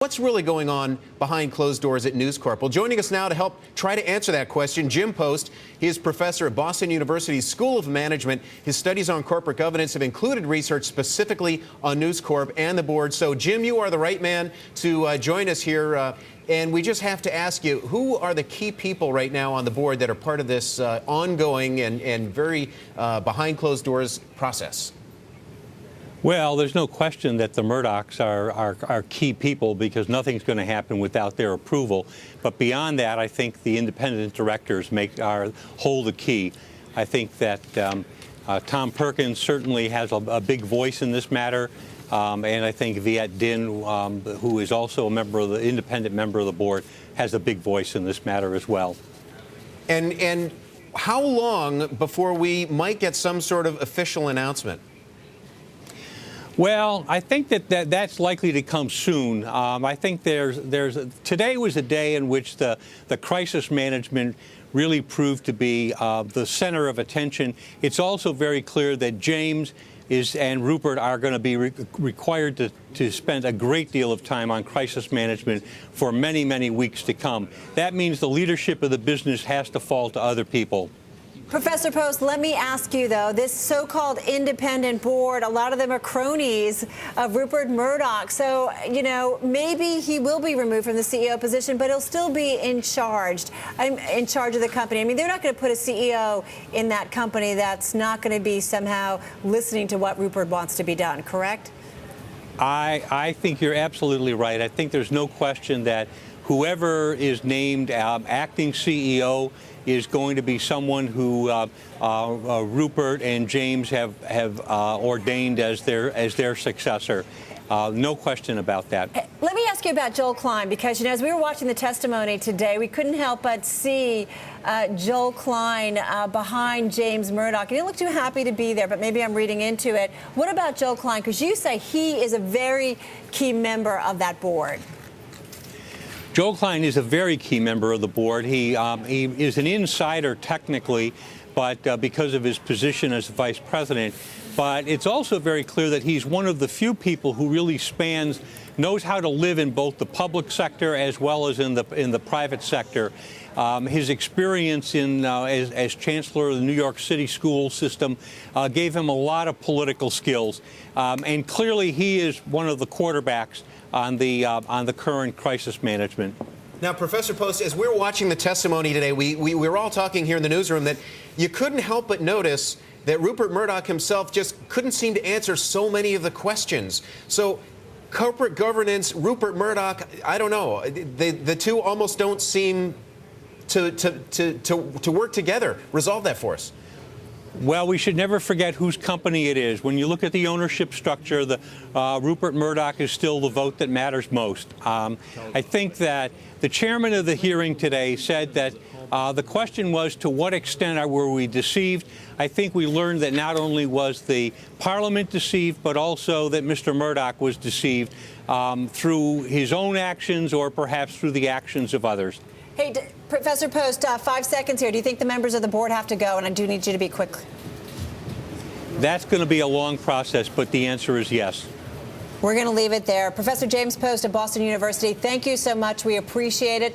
what's really going on behind closed doors at News Corp? Well, joining us now to help try to answer that question, Jim Post. He is professor at Boston University's School of Management. His studies on corporate governance have included research specifically on News Corp and the board. So, Jim, you are the right man to join us here. And we just have to ask you, who are the key people right now on the board that are part of this ongoing and very behind closed doors process? Well, there's no question that the Murdochs are key people, because nothing's going to happen without their approval. But beyond that, I think the independent directors hold the key. I think that Tom Perkins certainly has a big voice in this matter. And I think Viet Din, who is also a member of the independent member of the board, has a big voice in this matter as well. And how long before we might get some sort of official announcement? Well, I think that's likely to come soon. I think today was a day in which the crisis management really proved to be the center of attention. It's also very clear that James and Rupert are going to be required to spend a great deal of time on crisis management for many, many weeks to come. That means the leadership of the business has to fall to other people. Professor Post, let me ask you, though, this so-called independent board, a lot of them are cronies of Rupert Murdoch. So, you know, maybe he will be removed from the CEO position, but he'll still be in charge of the company. I mean, they're not going to put a CEO in that company that's not going to be somehow listening to what Rupert wants to be done, correct? I think you're absolutely right. I think there's no question that whoever is named acting CEO is going to be someone who Rupert and James have ordained as their successor. No question about that. Let me ask you about Joel Klein, because, you know, as we were watching the testimony today, we couldn't help but see Joel Klein behind James Murdoch. He didn't look too happy to be there, but maybe I'm reading into it. What about Joel Klein? Because you say he is a very key member of that board. Joel Klein is a very key member of the board. He is an insider technically, but because of his position as vice president. But it's also very clear that he's one of the few people who really knows how to live in both the public sector as well as in the private sector. His experience as chancellor of the New York City school system gave him a lot of political skills, and clearly he is one of the quarterbacks on the current crisis management. Now, Professor Post, as we're watching the testimony today, we were all talking here in the newsroom that you couldn't help but notice that Rupert Murdoch himself just couldn't seem to answer so many of the questions. So, corporate governance, Rupert Murdoch, I don't know. The two almost don't seem to work together. Resolve that for us. Well, we should never forget whose company it is. When you look at the ownership structure, Rupert Murdoch is still the vote that matters most. I think that the chairman of the hearing today said that the question was, to what extent were we deceived? I think we learned that not only was the Parliament deceived, but also that Mr. Murdoch was deceived through his own actions or perhaps through the actions of others. Hey, Professor Post, 5 seconds here. Do you think the members of the board have to go? And I do need you to be quick. That's going to be a long process, but the answer is yes. We're going to leave it there. Professor James Post of Boston University, thank you so much. We appreciate it.